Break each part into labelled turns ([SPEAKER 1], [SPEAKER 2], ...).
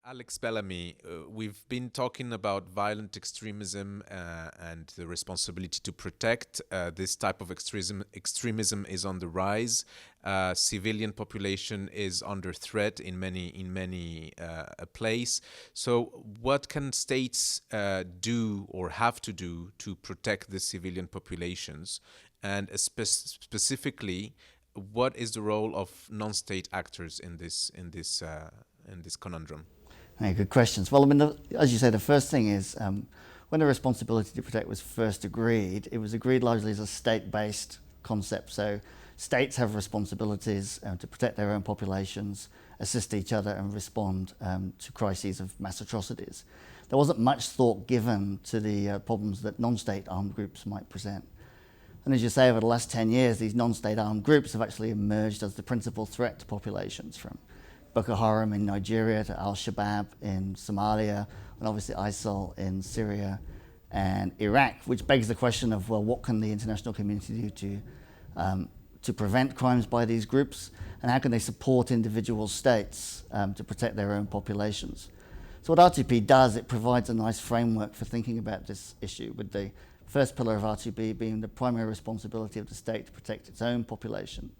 [SPEAKER 1] Alex Bellamy, we've been talking about violent extremism and the responsibility to protect. This type of extremism is on the rise. Civilian population is under threat in many places. So, what can states do or have to do to protect the civilian populations? And specifically, what is the role of non-state actors in this conundrum?
[SPEAKER 2] Yeah, good questions. Well, I mean, as you say, the first thing is when the responsibility to protect was first agreed, it was agreed largely as a state-based concept. So states have responsibilities to protect their own populations, assist each other and respond to crises of mass atrocities. There wasn't much thought given to the problems that non-state armed groups might present. And as you say, over the last 10 years, these non-state armed groups have actually emerged as the principal threat to populations, from Boko Haram in Nigeria to Al-Shabaab in Somalia, and obviously ISIL in Syria and Iraq, which begs the question of, well, what can the international community do to prevent crimes by these groups, and how can they support individual states to protect their own populations? So what R2P does, it provides a nice framework for thinking about this issue, with the first pillar of R2P being the primary responsibility of the state to protect its own population.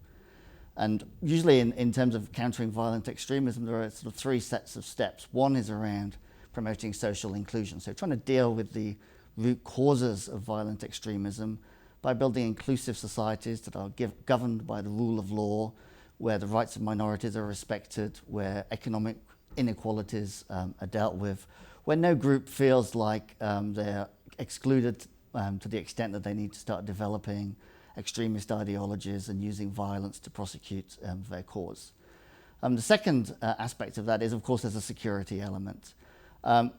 [SPEAKER 2] And usually in terms of countering violent extremism, there are sort of three sets of steps. One is around promoting social inclusion, so trying to deal with the root causes of violent extremism by building inclusive societies that are governed by the rule of law, where the rights of minorities are respected, where economic inequalities are dealt with, where no group feels like they're excluded to the extent that they need to start developing extremist ideologies and using violence to prosecute their cause. The second aspect of that is, of course, there's a security element. No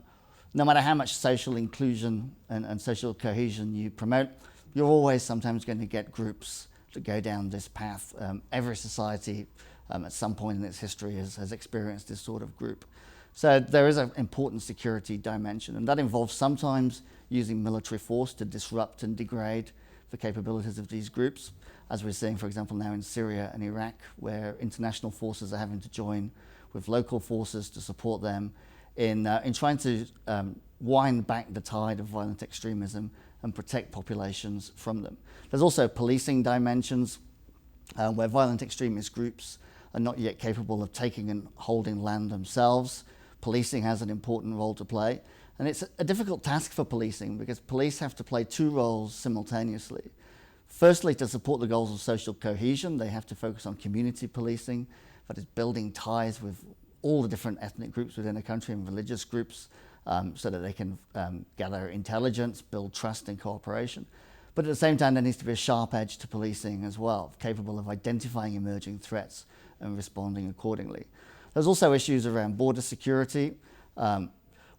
[SPEAKER 2] matter how much social inclusion and social cohesion you promote, you're always sometimes going to get groups that go down this path. Every society at some point in its history has experienced this sort of group. So there is an important security dimension, and that involves sometimes using military force to disrupt and degrade the capabilities of these groups, as we're seeing, for example, now in Syria and Iraq, where international forces are having to join with local forces to support them in trying to wind back the tide of violent extremism and protect populations from them. There's also policing dimensions where violent extremist groups are not yet capable of taking and holding land themselves. Policing has an important role to play. And it's a difficult task for policing, because police have to play two roles simultaneously. Firstly, to support the goals of social cohesion, they have to focus on community policing, that is building ties with all the different ethnic groups within a country and religious groups so that they can gather intelligence, build trust and cooperation. But at the same time, there needs to be a sharp edge to policing as well, capable of identifying emerging threats and responding accordingly. There's also issues around border security.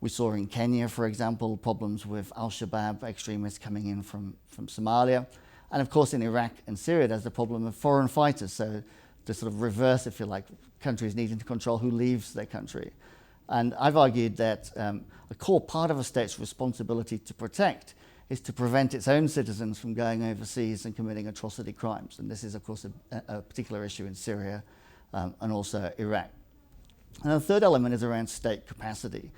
[SPEAKER 2] We saw in Kenya, for example, problems with Al-Shabaab extremists coming in from Somalia. And of course, in Iraq and Syria, there's the problem of foreign fighters. So the sort of reverse, if you like, countries needing to control who leaves their country. And I've argued that a core part of a state's responsibility to protect is to prevent its own citizens from going overseas and committing atrocity crimes. And this is, of course, a particular issue in Syria and also Iraq. And the third element is around state capacity.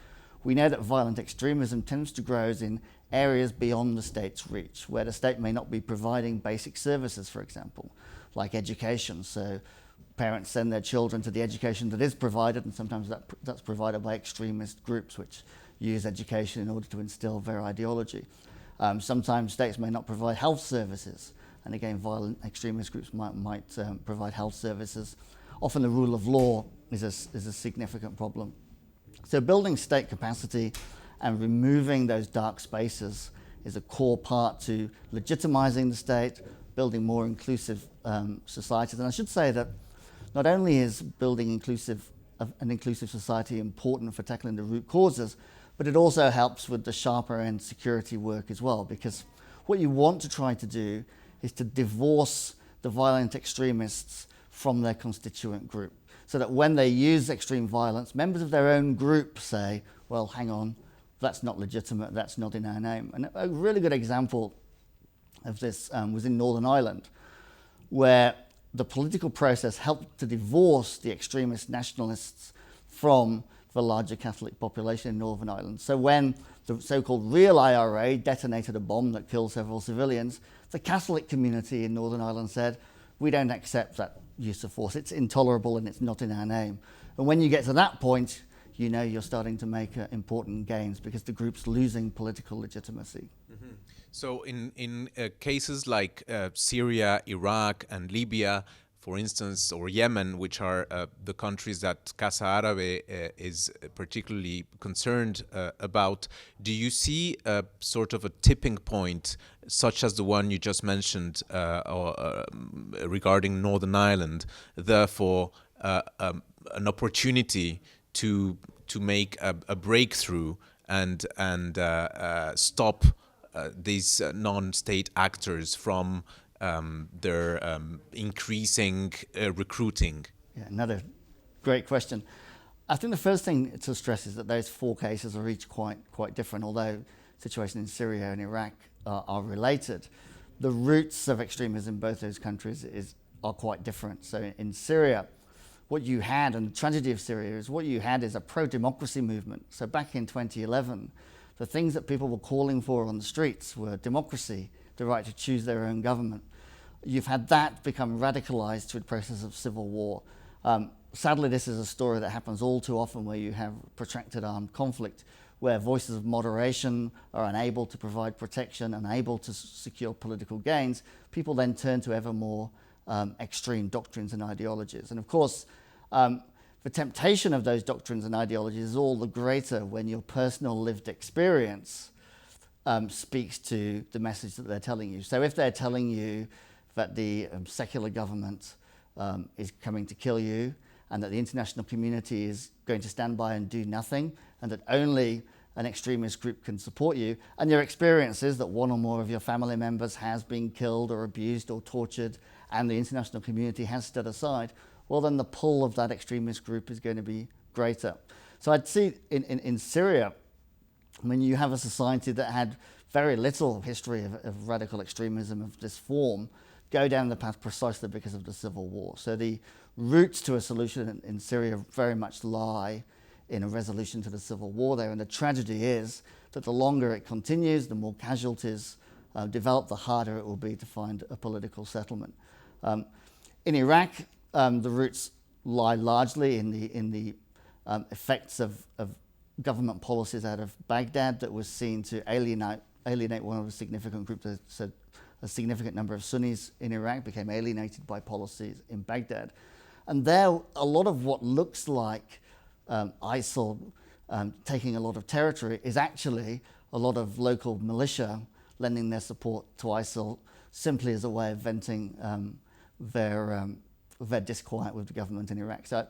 [SPEAKER 2] We know that violent extremism tends to grow in areas beyond the state's reach, where the state may not be providing basic services, for example, like education. So parents send their children to the education that is provided, and sometimes that's provided by extremist groups which use education in order to instill their ideology. Sometimes states may not provide health services, and again, violent extremist groups might provide health services. Often the rule of law is a significant problem. So building state capacity and removing those dark spaces is a core part to legitimizing the state, building more inclusive societies. And I should say that not only is building an inclusive society important for tackling the root causes, but it also helps with the sharper end security work as well, because what you want to try to do is to divorce the violent extremists from their constituent group, so that when they use extreme violence, members of their own group say, well, hang on, that's not legitimate, that's not in our name. And a really good example of this was in Northern Ireland, where the political process helped to divorce the extremist nationalists from the larger Catholic population in Northern Ireland. So when the so-called real IRA detonated a bomb that killed several civilians, the Catholic community in Northern Ireland said, we don't accept that use of force. It's intolerable and it's not in our name. And when you get to that point, you know you're starting to make important gains because the group's losing political legitimacy.
[SPEAKER 1] Mm-hmm. So in cases like Syria, Iraq, and Libya, for instance, or Yemen, which are the countries that Casa Árabe is particularly concerned about, do you see a sort of a tipping point, such as the one you just mentioned regarding Northern Ireland, therefore an opportunity to make a breakthrough and stop these non-state actors from their increasing recruiting?
[SPEAKER 2] Yeah, another great question. I think the first thing to stress is that those four cases are each quite different, although situation in Syria and Iraq are related. The roots of extremism in both those countries are quite different. So in Syria, what you had, and the tragedy of Syria is what you had is a pro-democracy movement. So back in 2011, the things that people were calling for on the streets were democracy, the right to choose their own government. You've had that become radicalized through the process of civil war. Sadly, this is a story that happens all too often where you have protracted armed conflict, where voices of moderation are unable to provide protection, unable to secure political gains. People then turn to ever more extreme doctrines and ideologies. And of course, the temptation of those doctrines and ideologies is all the greater when your personal lived experience speaks to the message that they're telling you. So if they're telling you that the secular government is coming to kill you and that the international community is going to stand by and do nothing and that only an extremist group can support you, and your experience is that one or more of your family members has been killed or abused or tortured and the international community has stood aside, well then the pull of that extremist group is going to be greater. So I'd see in Syria, when you have a society that had very little history of radical extremism of this form, go down the path precisely because of the civil war. So the roots to a solution in Syria very much lie in a resolution to the civil war there. And the tragedy is that the longer it continues, the more casualties develop, the harder it will be to find a political settlement. In Iraq, the roots lie largely in the effects of government policies out of Baghdad that was seen to alienate one of the significant groups. So a significant number of Sunnis in Iraq became alienated by policies in Baghdad. And there, a lot of what looks like ISIL taking a lot of territory is actually a lot of local militia lending their support to ISIL simply as a way of venting their disquiet with the government in Iraq. So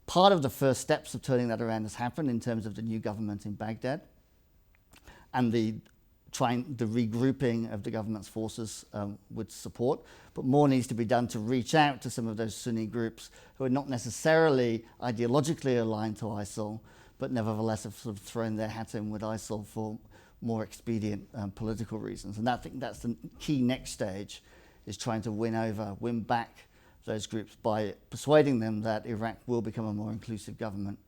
[SPEAKER 2] part of the first steps of turning that around has happened in terms of the new government in Baghdad and the regrouping of the government's forces with support, but more needs to be done to reach out to some of those Sunni groups who are not necessarily ideologically aligned to ISIL, but nevertheless have sort of thrown their hat in with ISIL for more expedient political reasons. And I think that's the key next stage, is trying to win back those groups by persuading them that Iraq will become a more inclusive government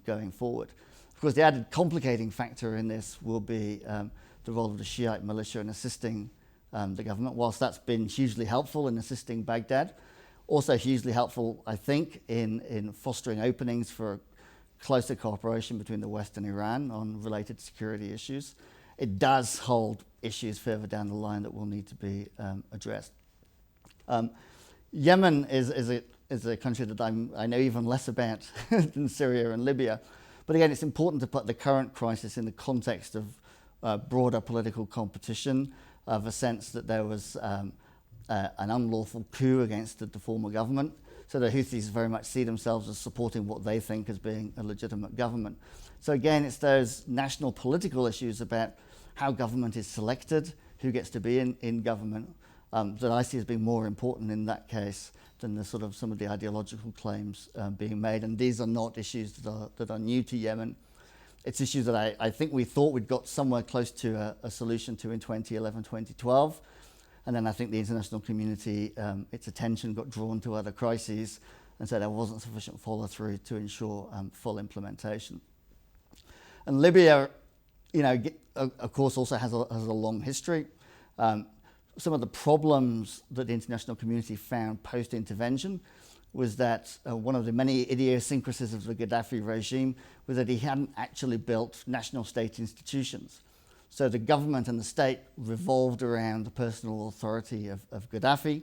[SPEAKER 2] going forward. Of course, the added complicating factor in this will be the role of the Shiite militia in assisting the government. Whilst that's been hugely helpful in assisting Baghdad, also hugely helpful, I think, in fostering openings for closer cooperation between the West and Iran on related security issues, it does hold issues further down the line that will need to be addressed. Yemen is a country that I know even less about than Syria and Libya. But again, it's important to put the current crisis in the context of broader political competition, of a sense that there was an unlawful coup against the former government. So the Houthis very much see themselves as supporting what they think as being a legitimate government. So again, it's those national political issues about how government is selected, who gets to be in government, that I see as being more important in that case than the sort of some of the ideological claims being made. And these are not issues that are new to Yemen. It's issues that I think we thought we'd got somewhere close to a solution to in 2011, 2012. And then I think the international community, its attention got drawn to other crises and so there wasn't sufficient follow-through to ensure full implementation. And Libya, of course, also has a long history. Some of the problems that the international community found post-intervention was that one of the many idiosyncrasies of the Gaddafi regime was that he hadn't actually built national state institutions. So the government and the state revolved around the personal authority of Gaddafi,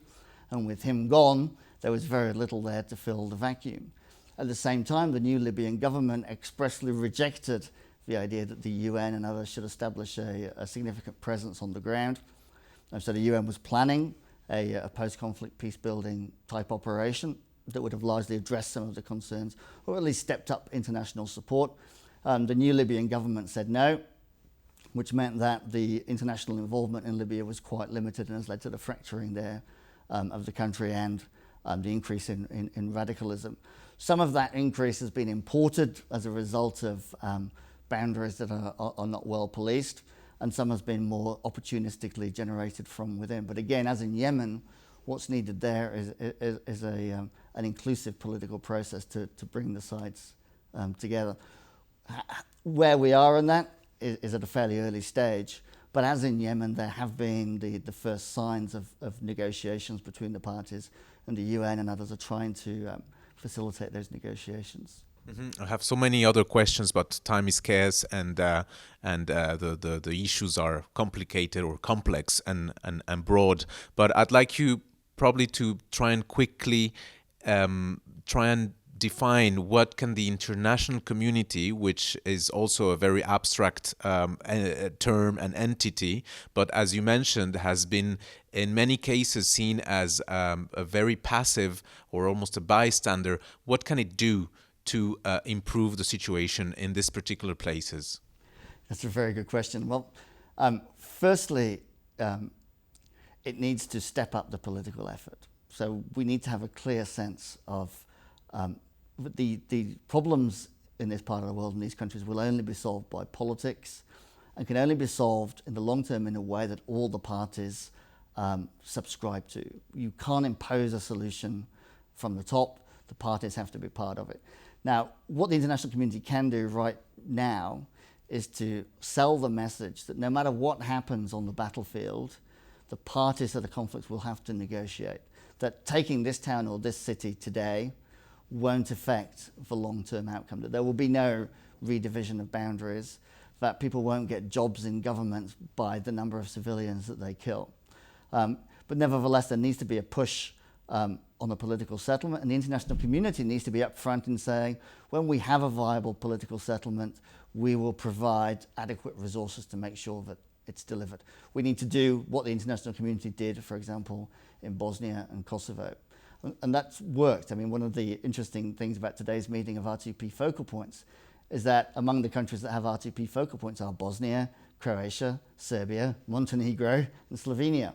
[SPEAKER 2] and with him gone, there was very little there to fill the vacuum. At the same time, the new Libyan government expressly rejected the idea that the UN and others should establish a significant presence on the ground. And so the UN was planning a post-conflict peace-building type operation that would have largely addressed some of the concerns, or at least stepped up international support. The new Libyan government said no, which meant that the international involvement in Libya was quite limited and has led to the fracturing there of the country and the increase in radicalism. Some of that increase has been imported as a result of boundaries that are not well policed, and some has been more opportunistically generated from within. But again, as in Yemen, what's needed there is an inclusive political process to bring the sides together. Where we are in that is at a fairly early stage, but as in Yemen, there have been the first signs of negotiations between the parties, and the UN and others are trying to facilitate those negotiations.
[SPEAKER 1] Mm-hmm. I have so many other questions, but time is scarce, and the issues are complicated or complex and broad. But I'd like you probably to try and quickly try and define what can the international community, which is also a very abstract term and entity, but as you mentioned, has been in many cases seen as a very passive or almost a bystander. What can it do to improve the situation in these particular places?
[SPEAKER 2] That's a very good question. Well, firstly, it needs to step up the political effort. So we need to have a clear sense of the problems in this part of the world, in these countries, will only be solved by politics, and can only be solved in the long term in a way that all the parties subscribe to. You can't impose a solution from the top. The parties have to be part of it. Now, what the international community can do right now is to sell the message that no matter what happens on the battlefield, the parties to the conflicts will have to negotiate. That taking this town or this city today won't affect the long-term outcome, that there will be no redivision of boundaries, that people won't get jobs in government by the number of civilians that they kill. But nevertheless, there needs to be a push on a political settlement, and the international community needs to be upfront in saying, when we have a viable political settlement, we will provide adequate resources to make sure that it's delivered. We need to do what the international community did, for example, in Bosnia and Kosovo. And that's worked. I mean, one of the interesting things about today's meeting of R2P focal points is that among the countries that have R2P focal points are Bosnia, Croatia, Serbia, Montenegro, and Slovenia.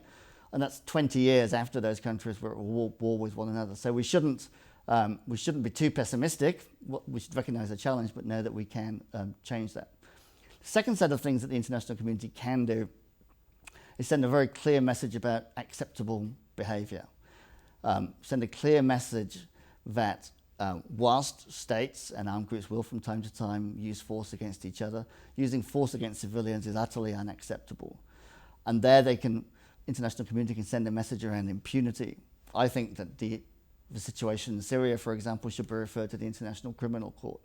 [SPEAKER 2] And that's 20 years after those countries were at war with one another. So we shouldn't be too pessimistic. We should recognize the challenge, but know that we can change that. The second set of things that the international community can do is send a very clear message about acceptable behavior. Send a clear message that whilst states and armed groups will from time to time use force against each other, using force against civilians is utterly unacceptable. And there international community can send a message around impunity. I think that the situation in Syria, for example, should be referred to the International Criminal Court.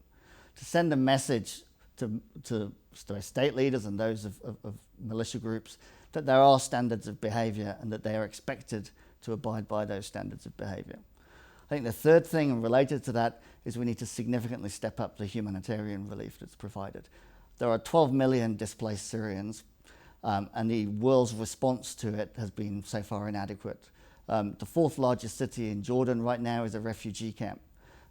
[SPEAKER 2] To send a message to state leaders and those of militia groups that there are standards of behavior and that they are expected to abide by those standards of behavior. I think the third thing, and related to that, is we need to significantly step up the humanitarian relief that's provided. There are 12 million displaced Syrians, and the world's response to it has been so far inadequate. The fourth largest city in Jordan right now is a refugee camp.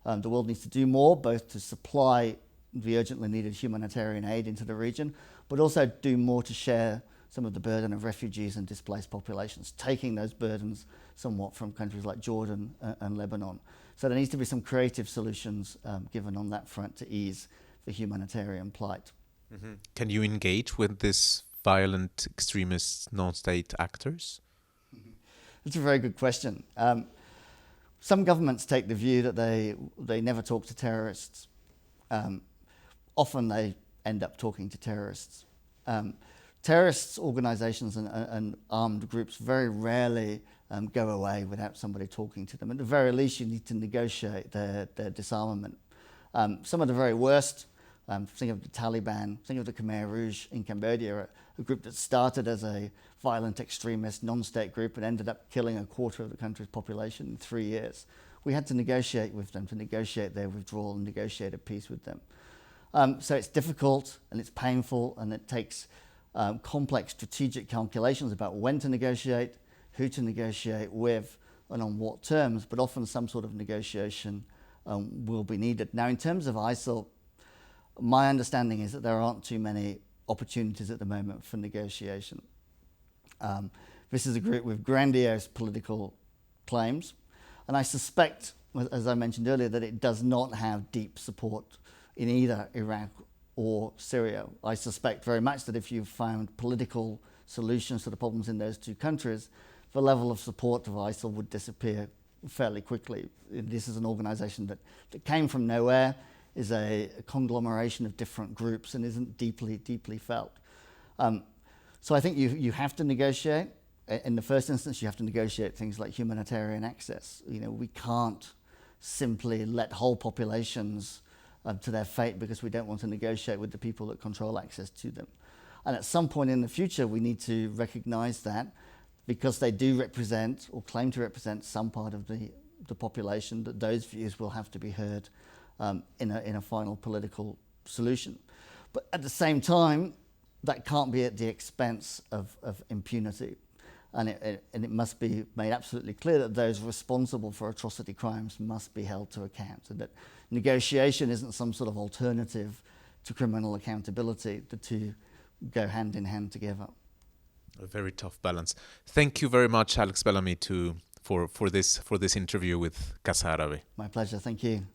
[SPEAKER 2] The world needs to do more, both to supply the urgently needed humanitarian aid into the region, but also do more to share some of the burden of refugees and displaced populations, taking those burdens somewhat from countries like Jordan and Lebanon. So there needs to be some creative solutions given on that front to ease the humanitarian plight.
[SPEAKER 1] Mm-hmm. Can you engage with these violent extremist non-state actors?
[SPEAKER 2] That's a very good question. Some governments take the view that they never talk to terrorists. Often they end up talking to terrorists. Terrorists, organizations and armed groups very rarely go away without somebody talking to them. At the very least, you need to negotiate their disarmament. Some of the very worst, think of the Taliban, think of the Khmer Rouge in Cambodia, a group that started as a violent extremist non-state group and ended up killing a quarter of the country's population in 3 years. We had to negotiate with them, to negotiate their withdrawal and negotiate a peace with them. So it's difficult and it's painful, and it takes complex strategic calculations about when to negotiate, who to negotiate with, and on what terms, but often some sort of negotiation will be needed. Now, in terms of ISIL, my understanding is that there aren't too many opportunities at the moment for negotiation. This is a group with grandiose political claims, and I suspect, as I mentioned earlier, that it does not have deep support in either Iraq or Syria. I suspect very much that if you found political solutions to the problems in those two countries, the level of support of ISIL would disappear fairly quickly. This is an organization that came from nowhere, is a conglomeration of different groups, and isn't deeply felt. So I think you have to negotiate. In the first instance, you have to negotiate things like humanitarian access. We can't simply let whole populations to their fate because we don't want to negotiate with the people that control access to them. And at some point in the future, we need to recognize that because they do represent or claim to represent some part of the population, that those views will have to be heard in a final political solution. But at the same time, that can't be at the expense of impunity. And it must be made absolutely clear that those responsible for atrocity crimes must be held to account, and that negotiation isn't some sort of alternative to criminal accountability. The two go hand in hand together.
[SPEAKER 1] A very tough balance. Thank you very much, Alex Bellamy, for this interview with Casa Árabe.
[SPEAKER 2] My pleasure. Thank you.